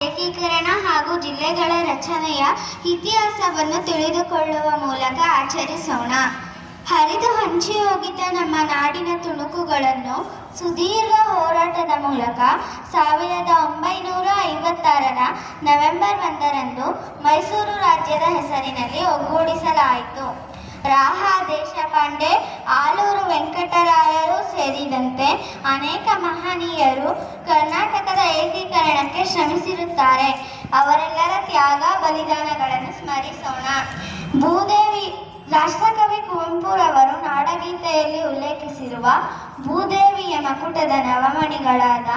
ಏಕೀಕರಣ ಹಾಗೂ ಜಿಲ್ಲೆಗಳ ರಚನೆಯ ಇತಿಹಾಸವನ್ನು ತಿಳಿದುಕೊಳ್ಳುವ ಮೂಲಕ ಆಚರಿಸೋಣ. ಹರಿದು ಹಂಚಿ ಹೋಗಿದ್ದ ನಮ್ಮ ನಾಡಿನ ತುಣುಕುಗಳನ್ನು ಸುದೀರ್ಘ ಹೋರಾಟದ ಮೂಲಕ 1956ರ ನವೆಂಬರ್ 1ರಂದು ಮೈಸೂರು ರಾಜ್ಯದ ಹೆಸರಿನಲ್ಲಿ ಒಗ್ಗೂಡಿಸಲಾಯಿತು. ರಾಹ ದೇಶಪಾಂಡೆ, ಆಲೂರು ವೆಂಕಟರಾಯರು ಸೇರಿದಂತೆ ಅನೇಕ ಮಹನೀಯರು ಕರ್ನಾಟಕದ ಏಕೀಕರಣಕ್ಕೆ ಶ್ರಮಿಸಿರುತ್ತಾರೆ. ಅವರೆಲ್ಲರ ತ್ಯಾಗ ಬಲಿದಾನಗಳನ್ನು ಸ್ಮರಿಸೋಣ. ಭೂದೇವಿ ರಾಷ್ಟ್ರಕವಿ ಕುವೆಂಪುರವರು ನಾಡಗೀತೆಯಲ್ಲಿ ಉಲ್ಲೇಖಿಸಿರುವ ಭೂದೇವಿಯ ಮಕುಟದ ನವಮಣಿಗಳಾದ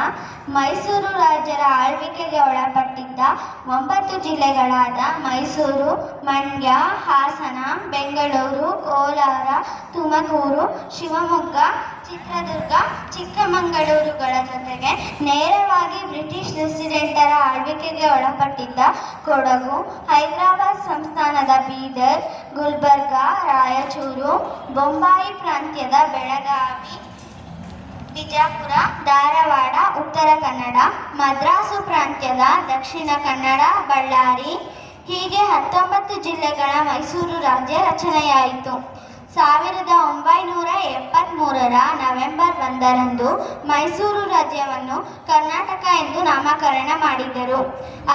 ಮೈಸೂರು ರಾಜ್ಯರ ಆಳ್ವಿಕೆಗೆ ಒಳಪಟ್ಟಿದ್ದ 9 ಜಿಲ್ಲೆಗಳಾದ ಮೈಸೂರು, ಮಂಡ್ಯ, ಹಾಸನ, ಬೆಂಗಳೂರು, ಕೋಲಾರ, ತುಮಕೂರು, ಶಿವಮೊಗ್ಗ, ಚಿತ್ರದುರ್ಗ, ಚಿಕ್ಕಮಗಳೂರುಗಳ ಜೊತೆಗೆ ನೇರವಾಗಿ ಬ್ರಿಟಿಷ್ ರೆಸಿಡೆಂಟರ ಆಳ್ವಿಕೆಗೆ ಒಳಪಟ್ಟಿದ್ದ ಕೊಡಗು, ಹೈದರಾಬಾದ್ ಸಂಸ್ಥಾನದ ಬೀದರ್, ಗುಲ್ಬರ್ಗ, ರಾಯಚೂರು, ಬೊಂಬಾಯಿ ಪ್ರಾಂತ್ಯದ ಬೆಳಗಾವಿ, ಬಿಜಾಪುರ, ಧಾರವಾಡ, ಉತ್ತರ ಕನ್ನಡ, ಮದ್ರಾಸು ಪ್ರಾಂತ್ಯದ ದಕ್ಷಿಣ ಕನ್ನಡ, ಬಳ್ಳಾರಿ ಹೀಗೆ 19 ಜಿಲ್ಲೆಗಳ ಮೈಸೂರು ರಾಜ್ಯ ರಚನೆಯಾಯಿತು. 1973ರ ನವೆಂಬರ್ 1ರಂದು ಮೈಸೂರು ರಾಜ್ಯವನ್ನು ಕರ್ನಾಟಕ ಎಂದು ನಾಮಕರಣ ಮಾಡಿದರು.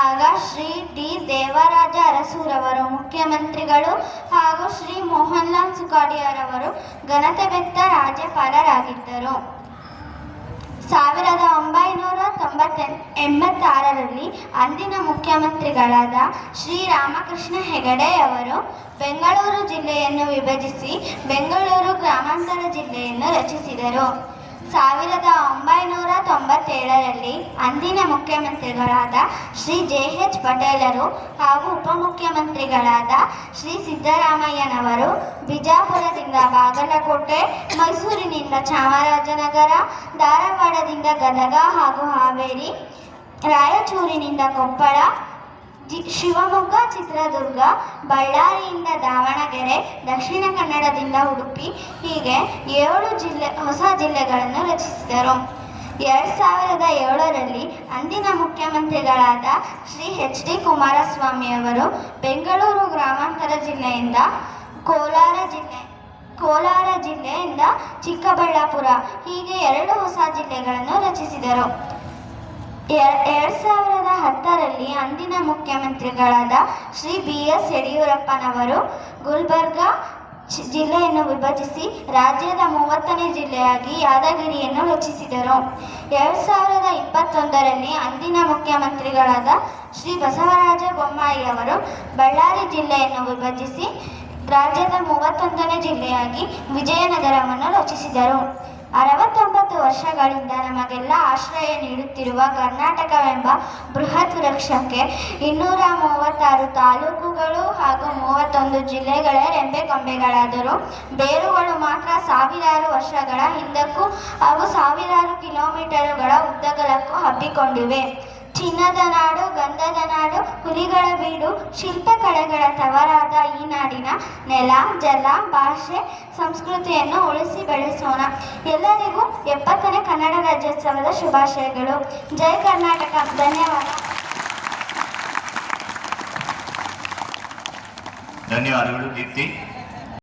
ಆಗ ಶ್ರೀ ಡಿ. ದೇವರಾಜ ಅರಸುರವರು ಮುಖ್ಯಮಂತ್ರಿಗಳು ಹಾಗೂ ಶ್ರೀ ಮೋಹನ್ಲಾಲ್ ಸುಖಾಡಿಯಾರವರು ಘನತೆವೆತ್ತ ರಾಜ್ಯಪಾಲರಾಗಿದ್ದರು. 1986ರಲ್ಲಿ ಅಂದಿನ ಮುಖ್ಯಮಂತ್ರಿಗಳಾದ ಶ್ರೀ ರಾಮಕೃಷ್ಣ ಹೆಗಡೆಯವರು ಬೆಂಗಳೂರು ಜಿಲ್ಲೆಯನ್ನು ವಿಭಜಿಸಿ ಬೆಂಗಳೂರು ಗ್ರಾಮಾಂತರ ಜಿಲ್ಲೆಯನ್ನು ರಚಿಸಿದರು. 1997ರಲ್ಲಿ ಅಂದಿನ ಮುಖ್ಯಮಂತ್ರಿಗಳಾದ ಶ್ರೀ ಜೆ.ಎಚ್. ಪಟೇಲರು ಹಾಗೂ ಉಪಮುಖ್ಯಮಂತ್ರಿಗಳಾದ ಶ್ರೀ ಸಿದ್ದರಾಮಯ್ಯನವರು ಬಿಜಾಪುರದಿಂದ ಬಾಗಲಕೋಟೆ, ಮೈಸೂರಿನಿಂದ ಚಾಮರಾಜನಗರ, ಧಾರವಾಡದಿಂದ ಗದಗ ಹಾಗೂ ಹಾವೇರಿ, ರಾಯಚೂರಿನಿಂದ ಕೊಪ್ಪಳ, ಶಿವಮೊಗ್ಗ, ಚಿತ್ರದುರ್ಗ, ಬಳ್ಳಾರಿಯಿಂದ ದಾವಣಗೆರೆ, ದಕ್ಷಿಣ ಕನ್ನಡದಿಂದ ಉಡುಪಿ ಹೀಗೆ 7 ಹೊಸ ಜಿಲ್ಲೆಗಳನ್ನು ರಚಿಸಿದರು. 2007ರಲ್ಲಿ ಅಂದಿನ ಮುಖ್ಯಮಂತ್ರಿಗಳಾದ ಶ್ರೀ ಎಚ್. ಡಿ. ಕುಮಾರಸ್ವಾಮಿಯವರು ಬೆಂಗಳೂರು ಗ್ರಾಮಾಂತರ ಜಿಲ್ಲೆಯಿಂದ ಕೋಲಾರ ಜಿಲ್ಲೆಯಿಂದ ಚಿಕ್ಕಬಳ್ಳಾಪುರ ಹೀಗೆ 2 ಹೊಸ ಜಿಲ್ಲೆಗಳನ್ನು ರಚಿಸಿದರು. 2010ರಲ್ಲಿ ಅಂದಿನ ಮುಖ್ಯಮಂತ್ರಿಗಳಾದ ಶ್ರೀ ಬಿ. ಎಸ್. ಯಡಿಯೂರಪ್ಪನವರು ಗುಲ್ಬರ್ಗ ಜಿಲ್ಲೆಯನ್ನು ವಿಭಜಿಸಿ ರಾಜ್ಯದ 30ನೇ ಜಿಲ್ಲೆಯಾಗಿ ಯಾದಗಿರಿಯನ್ನು ರಚಿಸಿದರು. 2021ರಲ್ಲಿ ಅಂದಿನ ಮುಖ್ಯಮಂತ್ರಿಗಳಾದ ಶ್ರೀ ಬಸವರಾಜ ಬೊಮ್ಮಾಯಿಯವರು ಬಳ್ಳಾರಿ ಜಿಲ್ಲೆಯನ್ನು ವಿಭಜಿಸಿ ರಾಜ್ಯದ 31ನೇ ಜಿಲ್ಲೆಯಾಗಿ ವಿಜಯನಗರವನ್ನು ರಚಿಸಿದರು. 69 ವರ್ಷಗಳಿಂದ ನಮಗೆಲ್ಲ ಆಶ್ರಯ ನೀಡುತ್ತಿರುವ ಕರ್ನಾಟಕವೆಂಬ ಬೃಹತ್ ವೃಕ್ಷಕ್ಕೆ 236 ತಾಲೂಕುಗಳು ಹಾಗೂ 31 ಜಿಲ್ಲೆಗಳೇ ರೆಂಬೆಕೊಂಬೆಗಳಾದರೂ ಬೇರುಗಳು ಮಾತ್ರ ಸಾವಿರಾರು ವರ್ಷಗಳ ಹಿಂದಕ್ಕೂ ಹಾಗೂ ಸಾವಿರಾರು ಕಿಲೋಮೀಟರುಗಳ ಉದ್ದಗಲಕ್ಕೂ ಹಬ್ಬಿಕೊಂಡಿವೆ. ಚಿನ್ನದ ನಾಡು, ಗಂಧದ ನಾಡು, ಹುಲಿಗಳ ಬೀಡು, ಶಿಲ್ಪಕಲೆಗಳ ತವರಾದ ಈ ನಾಡಿನ ನೆಲ, ಜಲ, ಭಾಷೆ, ಸಂಸ್ಕೃತಿಯನ್ನು ಉಳಿಸಿ ಬೆಳೆಸೋಣ. ಎಲ್ಲರಿಗೂ 70ನೇ ಕನ್ನಡ ರಾಜ್ಯೋತ್ಸವದ ಶುಭಾಶಯಗಳು. ಜೈ ಕರ್ನಾಟಕ. ಧನ್ಯವಾದಗಳು ಕೀರ್ತಿ.